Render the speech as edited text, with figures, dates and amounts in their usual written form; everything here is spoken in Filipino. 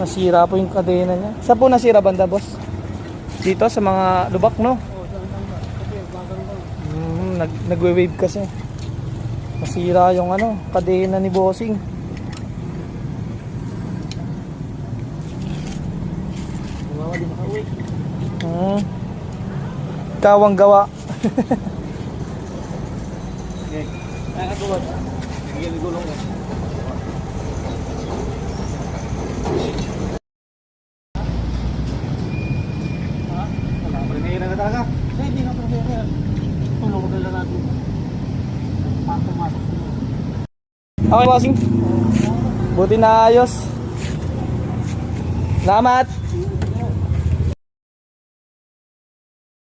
Nasira po yung kadena niya. Saan po nasira banda, boss? Dito sa mga lubak, no? Nagwe-wave kasi. Nasira yung ano, kadena ni bossing. Kawang gawa. Okay. Nakakatuwad. Bigyan ng gulong. Wala pa rin na talaga. Hindi na problema. Tulong na lang natin. Pasok. Okay, bossing. Buti na ayos. Salamat.